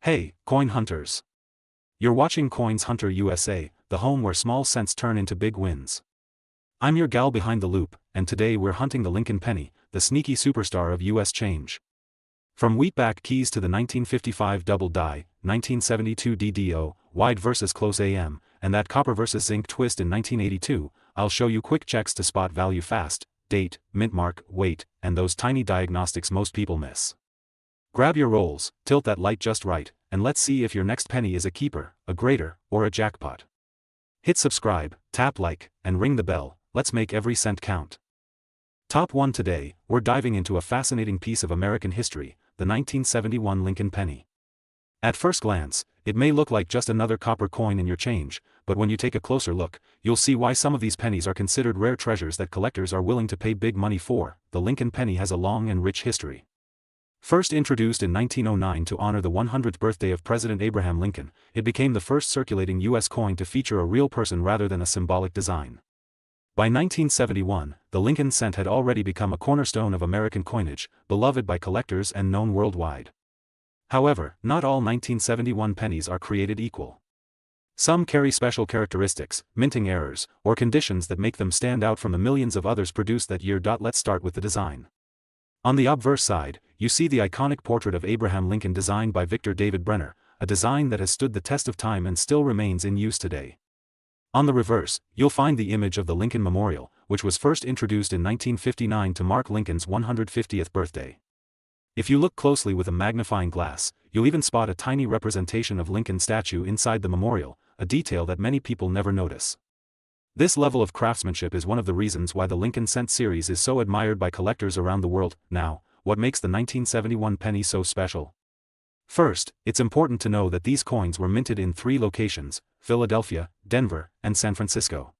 Hey, coin hunters! You're watching Coins Hunter USA, the home where small cents turn into big wins. I'm your gal behind the loop, and today we're hunting the Lincoln penny, the sneaky superstar of US change. From wheatback keys to the 1955 double die, 1972 DDO, wide versus close AM, and that copper versus zinc twist in 1982, I'll show you quick checks to spot value fast, date, mint mark, weight, and those tiny diagnostics most people miss. Grab your rolls, tilt that light just right, and let's see if your next penny is a keeper, a grater, or a jackpot. Hit subscribe, tap like, and ring the bell. Let's make every cent count. Top 1 today, we're diving into a fascinating piece of American history, the 1971 Lincoln penny. At first glance, it may look like just another copper coin in your change, but when you take a closer look, you'll see why some of these pennies are considered rare treasures that collectors are willing to pay big money for. The Lincoln penny has a long and rich history. First introduced in 1909 to honor the 100th birthday of President Abraham Lincoln, it became the first circulating U.S. coin to feature a real person rather than a symbolic design. By 1971, the Lincoln cent had already become a cornerstone of American coinage, beloved by collectors and known worldwide. However, not all 1971 pennies are created equal. Some carry special characteristics, minting errors, or conditions that make them stand out from the millions of others produced that year. Let's start with the design. On the obverse side, you see the iconic portrait of Abraham Lincoln designed by Victor David Brenner, a design that has stood the test of time and still remains in use today. On the reverse, you'll find the image of the Lincoln Memorial, which was first introduced in 1959 to mark Lincoln's 150th birthday. If you look closely with a magnifying glass, you'll even spot a tiny representation of Lincoln's statue inside the memorial, a detail that many people never notice. This level of craftsmanship is one of the reasons why the Lincoln cent series is so admired by collectors around the world. Now, what makes the 1971 penny so special? First, it's important to know that these coins were minted in 3 locations: Philadelphia, Denver, and San Francisco.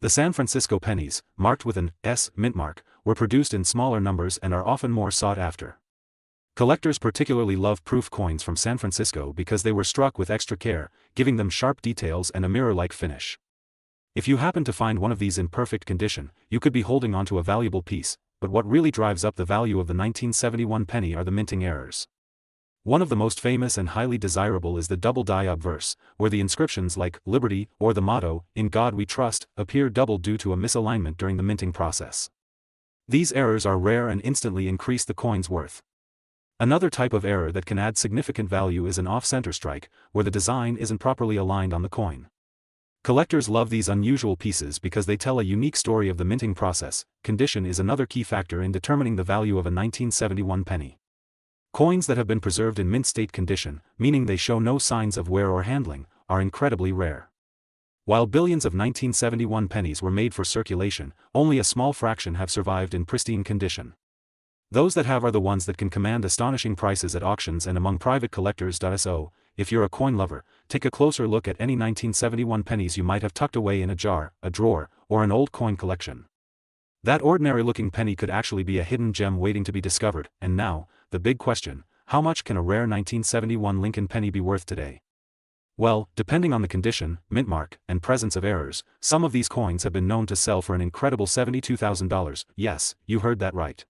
The San Francisco pennies, marked with an S mint mark, were produced in smaller numbers and are often more sought after. Collectors particularly love proof coins from San Francisco because they were struck with extra care, giving them sharp details and a mirror-like finish. If you happen to find one of these in perfect condition, you could be holding onto a valuable piece, but what really drives up the value of the 1971 penny are the minting errors. One of the most famous and highly desirable is the double die obverse, where the inscriptions like Liberty or the motto, In God We Trust, appear double due to a misalignment during the minting process. These errors are rare and instantly increase the coin's worth. Another type of error that can add significant value is an off-center strike, where the design isn't properly aligned on the coin. Collectors love these unusual pieces because they tell a unique story of the minting process. Condition is another key factor in determining the value of a 1971 penny. Coins that have been preserved in mint state condition, meaning they show no signs of wear or handling, are incredibly rare. While billions of 1971 pennies were made for circulation, only a small fraction have survived in pristine condition. Those that have are the ones that can command astonishing prices at auctions and among private collectors. So, if you're a coin lover, take a closer look at any 1971 pennies you might have tucked away in a jar, a drawer, or an old coin collection. That ordinary-looking penny could actually be a hidden gem waiting to be discovered. And now, the big question: how much can a rare 1971 Lincoln penny be worth today? Well, depending on the condition, mint mark, and presence of errors, some of these coins have been known to sell for an incredible $72,000. Yes, you heard that right.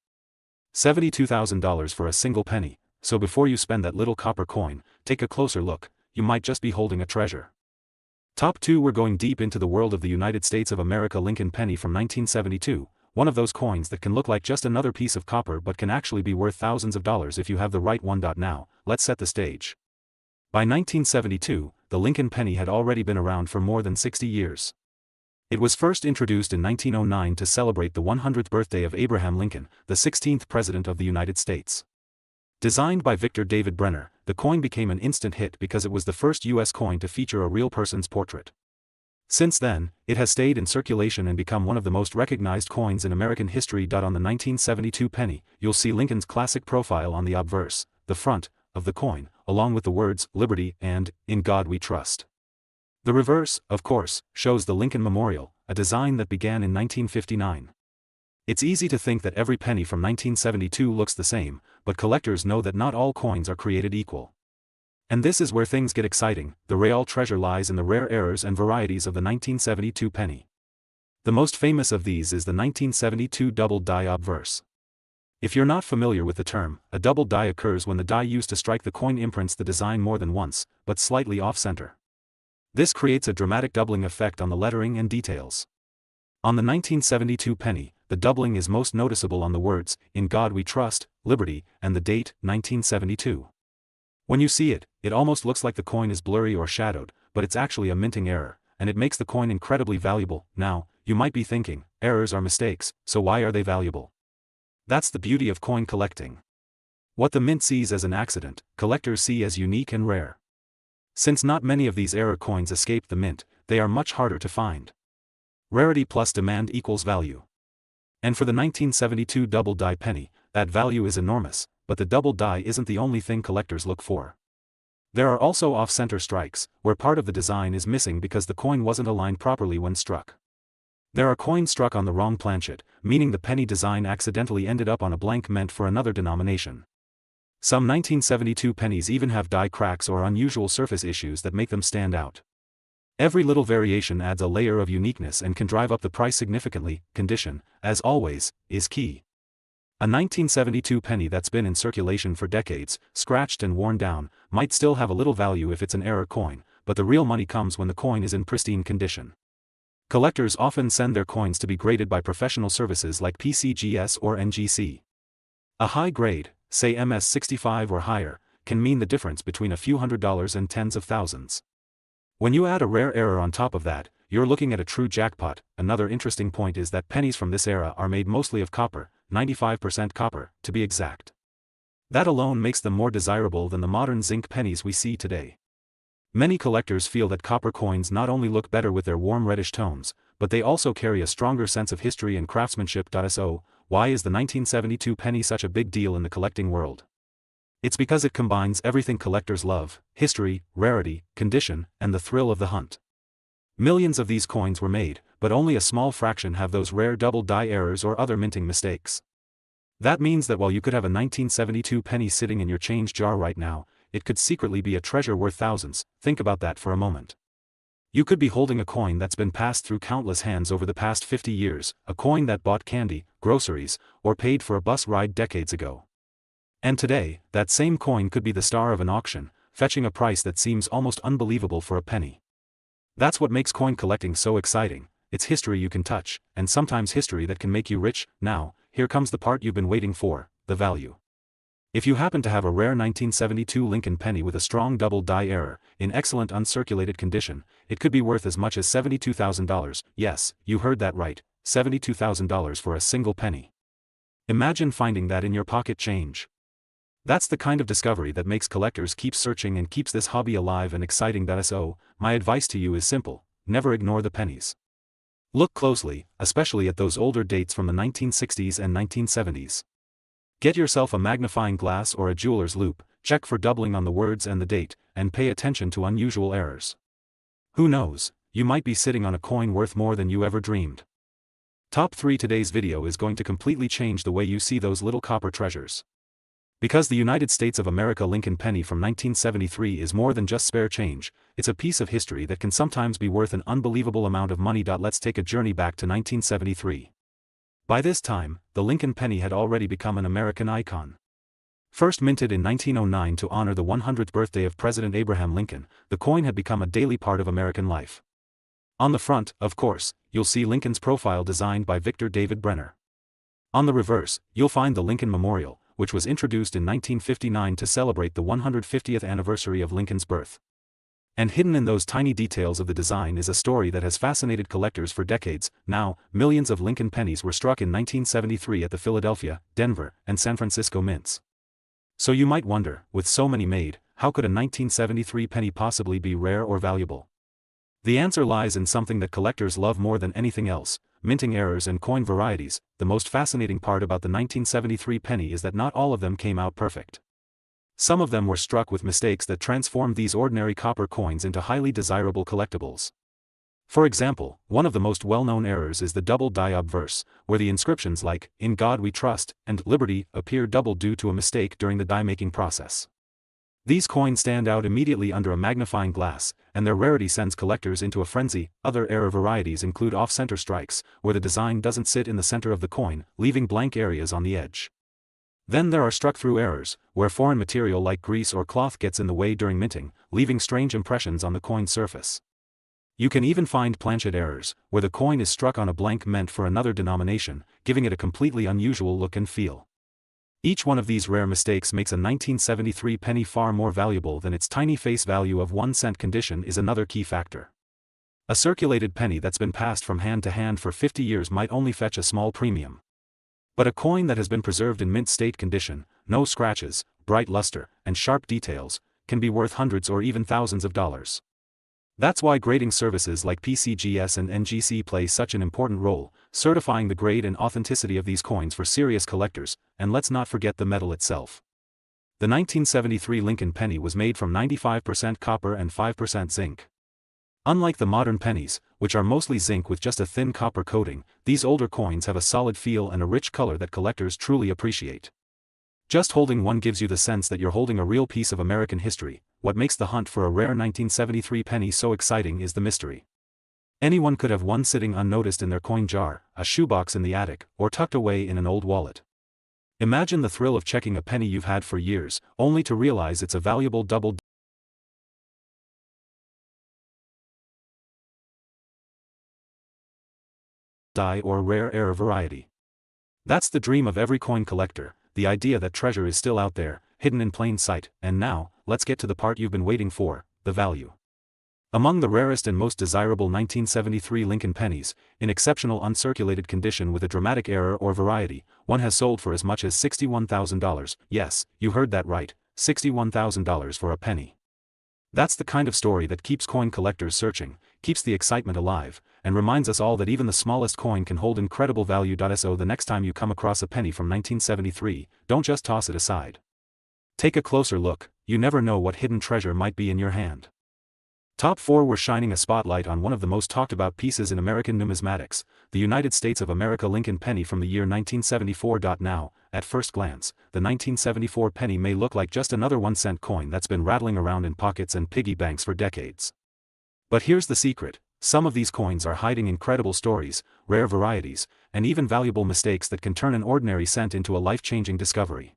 $72,000 for a single penny. So before you spend that little copper coin, take a closer look. You might just be holding a treasure. Top 2, we're going deep into the world of the United States of America Lincoln penny from 1972, one of those coins that can look like just another piece of copper but can actually be worth thousands of dollars if you have the right one. Now, let's set the stage. By 1972, the Lincoln penny had already been around for more than 60 years. It was first introduced in 1909 to celebrate the 100th birthday of Abraham Lincoln, the 16th President of the United States. Designed by Victor David Brenner, the coin became an instant hit because it was the first U.S. coin to feature a real person's portrait. Since then, it has stayed in circulation and become one of the most recognized coins in American history. On the 1972 penny, you'll see Lincoln's classic profile on the obverse, the front, of the coin, along with the words, Liberty and, In God We Trust. The reverse, of course, shows the Lincoln Memorial, a design that began in 1959. It's easy to think that every penny from 1972 looks the same, but collectors know that not all coins are created equal. And this is where things get exciting. The real treasure lies in the rare errors and varieties of the 1972 penny. The most famous of these is the 1972 double die obverse. If you're not familiar with the term, a double die occurs when the die used to strike the coin imprints the design more than once, but slightly off-center. This creates a dramatic doubling effect on the lettering and details. On the 1972 penny, the doubling is most noticeable on the words, "In God We Trust, Liberty," and the date, 1972. When you see it, it almost looks like the coin is blurry or shadowed, but it's actually a minting error, and it makes the coin incredibly valuable. Now, you might be thinking, errors are mistakes, so why are they valuable? That's the beauty of coin collecting. What the mint sees as an accident, collectors see as unique and rare. Since not many of these error coins escape the mint, they are much harder to find. Rarity plus demand equals value. And for the 1972 double die penny, that value is enormous, but the double die isn't the only thing collectors look for. There are also off-center strikes, where part of the design is missing because the coin wasn't aligned properly when struck. There are coins struck on the wrong planchet, meaning the penny design accidentally ended up on a blank meant for another denomination. Some 1972 pennies even have die cracks or unusual surface issues that make them stand out. Every little variation adds a layer of uniqueness and can drive up the price significantly. Condition, as always, is key. A 1972 penny that's been in circulation for decades, scratched and worn down, might still have a little value if it's an error coin, but the real money comes when the coin is in pristine condition. Collectors often send their coins to be graded by professional services like PCGS or NGC. A high grade, say MS65 or higher, can mean the difference between a few $100s and tens of thousands. When you add a rare error on top of that, you're looking at a true jackpot. Another interesting point is that pennies from this era are made mostly of copper, 95% copper, to be exact. That alone makes them more desirable than the modern zinc pennies we see today. Many collectors feel that copper coins not only look better with their warm reddish tones, but they also carry a stronger sense of history and craftsmanship. So, why is the 1972 penny such a big deal in the collecting world? It's because it combines everything collectors love: history, rarity, condition, and the thrill of the hunt. Millions of these coins were made, but only a small fraction have those rare double die errors or other minting mistakes. That means that while you could have a 1972 penny sitting in your change jar right now, it could secretly be a treasure worth thousands. Think about that for a moment. You could be holding a coin that's been passed through countless hands over the past 50 years, a coin that bought candy, groceries, or paid for a bus ride decades ago. And today, that same coin could be the star of an auction, fetching a price that seems almost unbelievable for a penny. That's what makes coin collecting so exciting. It's history you can touch, and sometimes history that can make you rich. Now, here comes the part you've been waiting for: the value. If you happen to have a rare 1972 Lincoln penny with a strong double die error, in excellent uncirculated condition, it could be worth as much as $72,000. Yes, you heard that right, $72,000 for a single penny. Imagine finding that in your pocket change. That's the kind of discovery that makes collectors keep searching and keeps this hobby alive and exciting. So, my advice to you is simple: never ignore the pennies. Look closely, especially at those older dates from the 1960s and 1970s. Get yourself a magnifying glass or a jeweler's loupe, check for doubling on the words and the date, and pay attention to unusual errors. Who knows, you might be sitting on a coin worth more than you ever dreamed. Top 3. Today's video is going to completely change the way you see those little copper treasures. Because the United States of America Lincoln penny from 1973 is more than just spare change, it's a piece of history that can sometimes be worth an unbelievable amount of money. Let's take a journey back to 1973. By this time, the Lincoln penny had already become an American icon. First minted in 1909 to honor the 100th birthday of President Abraham Lincoln, the coin had become a daily part of American life. On the front, of course, you'll see Lincoln's profile designed by Victor David Brenner. On the reverse, you'll find the Lincoln Memorial, which was introduced in 1959 to celebrate the 150th anniversary of Lincoln's birth. And hidden in those tiny details of the design is a story that has fascinated collectors for decades. Now, millions of Lincoln pennies were struck in 1973 at the Philadelphia, Denver, and San Francisco mints. So you might wonder, with so many made, how could a 1973 penny possibly be rare or valuable? The answer lies in something that collectors love more than anything else: minting errors and coin varieties. The most fascinating part about the 1973 penny is that not all of them came out perfect. Some of them were struck with mistakes that transformed these ordinary copper coins into highly desirable collectibles. For example, one of the most well-known errors is the double die obverse, where the inscriptions like "In God We Trust" and "Liberty" appear double due to a mistake during the die-making process. These coins stand out immediately under a magnifying glass, and their rarity sends collectors into a frenzy. Other error varieties include off-center strikes, where the design doesn't sit in the center of the coin, leaving blank areas on the edge. Then there are struck-through errors, where foreign material like grease or cloth gets in the way during minting, leaving strange impressions on the coin's surface. You can even find planchet errors, where the coin is struck on a blank meant for another denomination, giving it a completely unusual look and feel. Each one of these rare mistakes makes a 1973 penny far more valuable than its tiny face value of 1 cent. Condition is another key factor. A circulated penny that's been passed from hand to hand for 50 years might only fetch a small premium. But a coin that has been preserved in mint state condition, no scratches, bright luster, and sharp details, can be worth hundreds or even thousands of dollars. That's why grading services like PCGS and NGC play such an important role, certifying the grade and authenticity of these coins for serious collectors, and let's not forget the metal itself. The 1973 Lincoln penny was made from 95% copper and 5% zinc. Unlike the modern pennies, which are mostly zinc with just a thin copper coating, these older coins have a solid feel and a rich color that collectors truly appreciate. Just holding one gives you the sense that you're holding a real piece of American history. What makes the hunt for a rare 1973 penny so exciting is the mystery. Anyone could have one sitting unnoticed in their coin jar, a shoebox in the attic, or tucked away in an old wallet. Imagine the thrill of checking a penny you've had for years, only to realize it's a valuable double die or rare error variety. That's the dream of every coin collector, the idea that treasure is still out there, hidden in plain sight. And now, let's get to the part you've been waiting for, the value. Among the rarest and most desirable 1973 Lincoln pennies, in exceptional uncirculated condition with a dramatic error or variety, one has sold for as much as $61,000. Yes, you heard that right, $61,000 for a penny. That's the kind of story that keeps coin collectors searching, keeps the excitement alive, and reminds us all that even the smallest coin can hold incredible value. So the next time you come across a penny from 1973, don't just toss it aside. Take a closer look, you never know what hidden treasure might be in your hand. Top 4. We're shining a spotlight on one of the most talked about pieces in American numismatics, the United States of America Lincoln penny from the year 1974. Now, at first glance, the 1974 penny may look like just another 1-cent coin that's been rattling around in pockets and piggy banks for decades. But here's the secret: some of these coins are hiding incredible stories, rare varieties, and even valuable mistakes that can turn an ordinary cent into a life-changing discovery.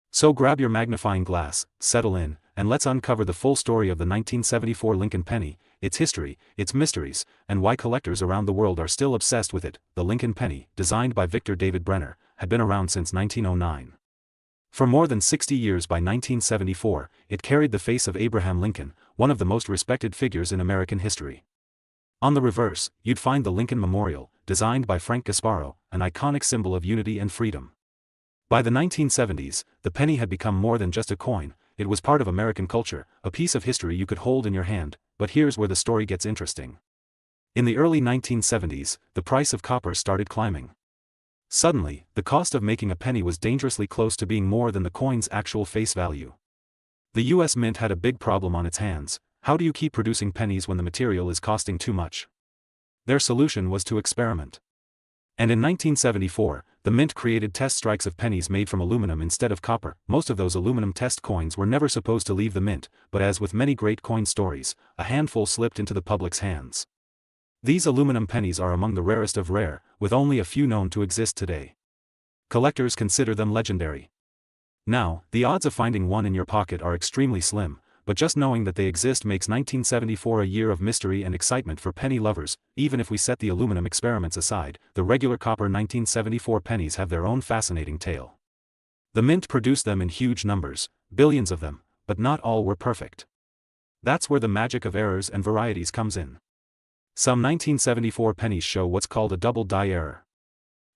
So grab your magnifying glass, settle in, and let's uncover the full story of the 1974 Lincoln penny, its history, its mysteries, and why collectors around the world are still obsessed with it. The Lincoln penny, designed by Victor David Brenner, had been around since 1909. For more than 60 years. By 1974, it carried the face of Abraham Lincoln, one of the most respected figures in American history. On the reverse, you'd find the Lincoln Memorial, designed by Frank Gasparo, an iconic symbol of unity and freedom. By the 1970s, the penny had become more than just a coin. It was part of American culture, a piece of history you could hold in your hand. But here's where the story gets interesting. In the early 1970s, the price of copper started climbing. Suddenly, the cost of making a penny was dangerously close to being more than the coin's actual face value. The U.S. Mint had a big problem on its hands. How do you keep producing pennies when the material is costing too much? Their solution was to experiment. And in 1974, the Mint created test strikes of pennies made from aluminum instead of copper. Most of those aluminum test coins were never supposed to leave the Mint, but as with many great coin stories, a handful slipped into the public's hands. These aluminum pennies are among the rarest of rare, with only a few known to exist today. Collectors consider them legendary. Now, the odds of finding one in your pocket are extremely slim, but just knowing that they exist makes 1974 a year of mystery and excitement for penny lovers. Even if we set the aluminum experiments aside, the regular copper 1974 pennies have their own fascinating tale. The Mint produced them in huge numbers, billions of them, but not all were perfect. That's where the magic of errors and varieties comes in. Some 1974 pennies show what's called a double die error.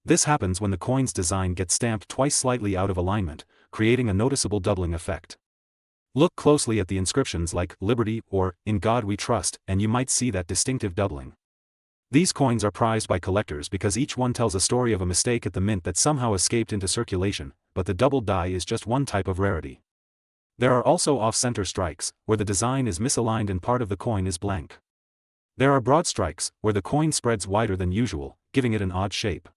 This happens when the coin's design gets stamped twice slightly out of alignment, creating a noticeable doubling effect. Look closely at the inscriptions like "Liberty" or "In God We Trust," and you might see that distinctive doubling. These coins are prized by collectors because each one tells a story of a mistake at the Mint that somehow escaped into circulation, but the double die is just one type of rarity. There are also off-center strikes, where the design is misaligned and part of the coin is blank. There are broad strikes, where the coin spreads wider than usual, giving it an odd shape.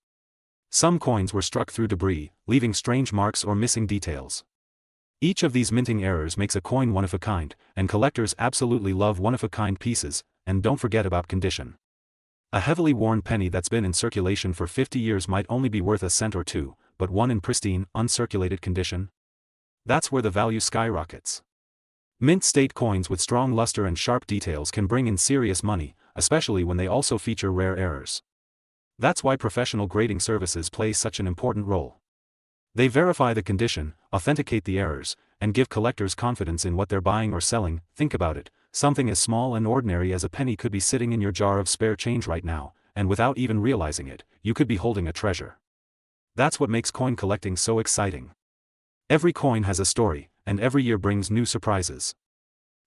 Some coins were struck through debris, leaving strange marks or missing details. Each of these minting errors makes a coin one of a kind, and collectors absolutely love one-of-a-kind pieces. And don't forget about condition. A heavily worn penny that's been in circulation for 50 years might only be worth a cent or two, but one in pristine, uncirculated condition? That's where the value skyrockets. Mint state coins with strong luster and sharp details can bring in serious money, especially when they also feature rare errors. That's why professional grading services play such an important role. They verify the condition, authenticate the errors, and give collectors confidence in what they're buying or selling. Think about it, something as small and ordinary as a penny could be sitting in your jar of spare change right now, and without even realizing it, you could be holding a treasure. That's what makes coin collecting so exciting. Every coin has a story, and every year brings new surprises.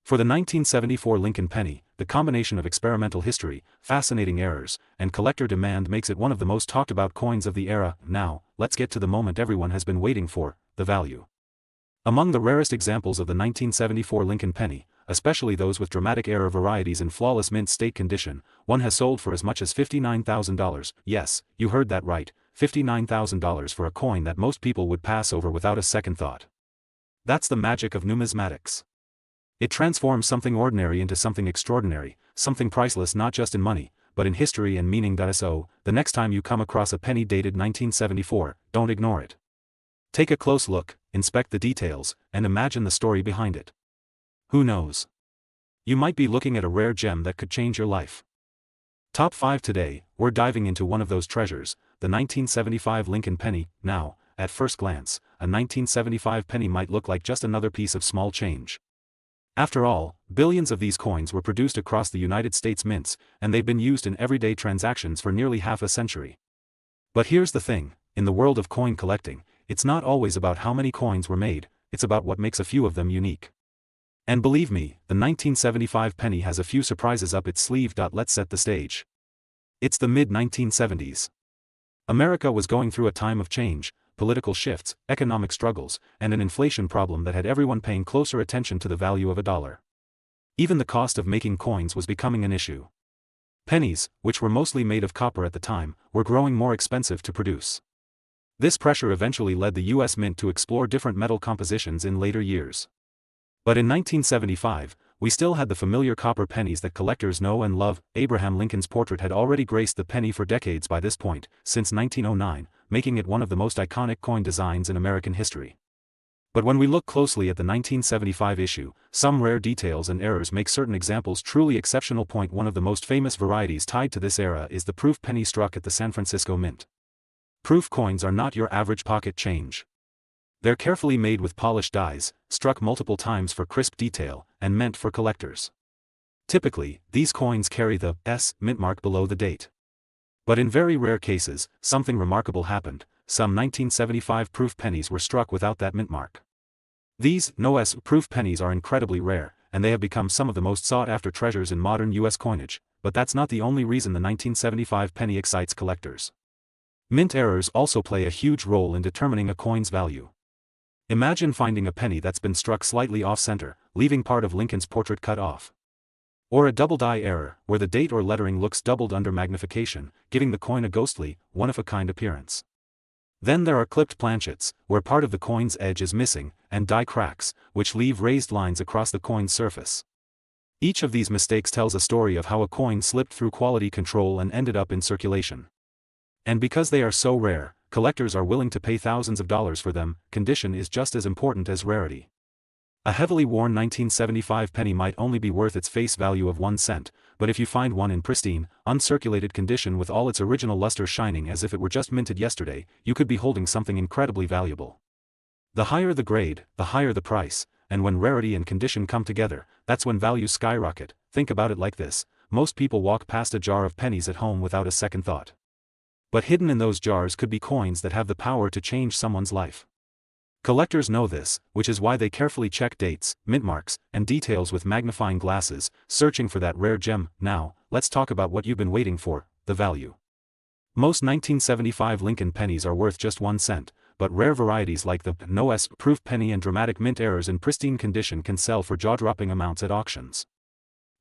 For the 1974 Lincoln penny, the combination of experimental history, fascinating errors, and collector demand makes it one of the most talked about coins of the era. Now, let's get to the moment everyone has been waiting for, the value. Among the rarest examples of the 1974 Lincoln penny, especially those with dramatic error varieties in flawless mint state condition, one has sold for as much as $59,000. Yes, you heard that right, $59,000 for a coin that most people would pass over without a second thought. That's the magic of numismatics. It transforms something ordinary into something extraordinary, something priceless not just in money, but in history and meaning. So, the next time you come across a penny dated 1974, don't ignore it. Take a close look, inspect the details, and imagine the story behind it. Who knows? You might be looking at a rare gem that could change your life. Top 5 today, we're diving into one of those treasures, the 1975 Lincoln penny. Now, at first glance, a 1975 penny might look like just another piece of small change. After all, billions of these coins were produced across the United States mints, and they've been used in everyday transactions for nearly half a century. But here's the thing, in the world of coin collecting, it's not always about how many coins were made, it's about what makes a few of them unique. And believe me, the 1975 penny has a few surprises up its sleeve. Let's set the stage. It's the mid-1970s. America was going through a time of change, political shifts, economic struggles, and an inflation problem that had everyone paying closer attention to the value of a dollar. Even the cost of making coins was becoming an issue. Pennies, which were mostly made of copper at the time, were growing more expensive to produce. This pressure eventually led the U.S. Mint to explore different metal compositions in later years. But in 1975, we still had the familiar copper pennies that collectors know and love. Abraham Lincoln's portrait had already graced the penny for decades by this point, since 1909, making it one of the most iconic coin designs in American history. But when we look closely at the 1975 issue, some rare details and errors make certain examples truly exceptional. One of the most famous varieties tied to this era is the proof penny struck at the San Francisco Mint. Proof coins are not your average pocket change. They're carefully made with polished dies, struck multiple times for crisp detail, and meant for collectors. Typically, these coins carry the S mint mark below the date. But in very rare cases, something remarkable happened. Some 1975 proof pennies were struck without that mint mark. These no S proof pennies are incredibly rare, and they have become some of the most sought-after treasures in modern U.S. coinage, but that's not the only reason the 1975 penny excites collectors. Mint errors also play a huge role in determining a coin's value. Imagine finding a penny that's been struck slightly off-center, leaving part of Lincoln's portrait cut off. Or a double die error, where the date or lettering looks doubled under magnification, giving the coin a ghostly, one-of-a-kind appearance. Then there are clipped planchets, where part of the coin's edge is missing, and die cracks, which leave raised lines across the coin's surface. Each of these mistakes tells a story of how a coin slipped through quality control and ended up in circulation. And because they are so rare, collectors are willing to pay thousands of dollars for them. Condition is just as important as rarity. A heavily worn 1975 penny might only be worth its face value of 1 cent, but if you find one in pristine, uncirculated condition with all its original luster shining as if it were just minted yesterday, you could be holding something incredibly valuable. The higher the grade, the higher the price, and when rarity and condition come together, that's when values skyrocket. Think about it like this: most people walk past a jar of pennies at home without a second thought. But hidden in those jars could be coins that have the power to change someone's life. Collectors know this, which is why they carefully check dates, mint marks, and details with magnifying glasses, searching for that rare gem. Now, let's talk about what you've been waiting for, the value. Most 1975 Lincoln pennies are worth just 1 cent, but rare varieties like the no S proof penny and dramatic mint errors in pristine condition can sell for jaw-dropping amounts at auctions.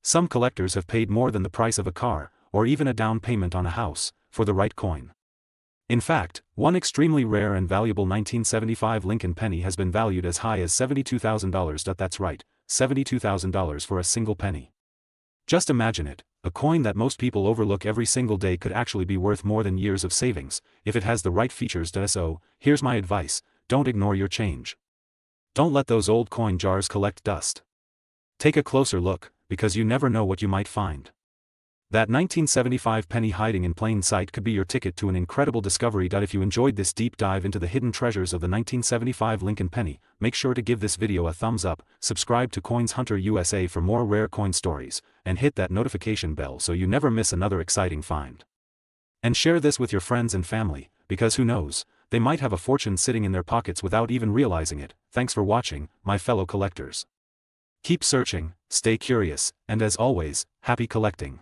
Some collectors have paid more than the price of a car, or even a down payment on a house, for the right coin. In fact, one extremely rare and valuable 1975 Lincoln penny has been valued as high as $72,000. That's right, $72,000 for a single penny. Just imagine it, A coin that most people overlook every single day could actually be worth more than years of savings, if it has the right features. So, here's my advice: don't ignore your change. Don't let those old coin jars collect dust. Take a closer look, because you never know what you might find. That 1975 penny hiding in plain sight could be your ticket to an incredible discovery. If you enjoyed this deep dive into the hidden treasures of the 1975 Lincoln penny, make sure to give this video a thumbs up, subscribe to Coins Hunter USA for more rare coin stories, and hit that notification bell so you never miss another exciting find. And share this with your friends and family, because who knows, they might have a fortune sitting in their pockets without even realizing it. Thanks for watching, my fellow collectors. Keep searching, stay curious, and as always, happy collecting.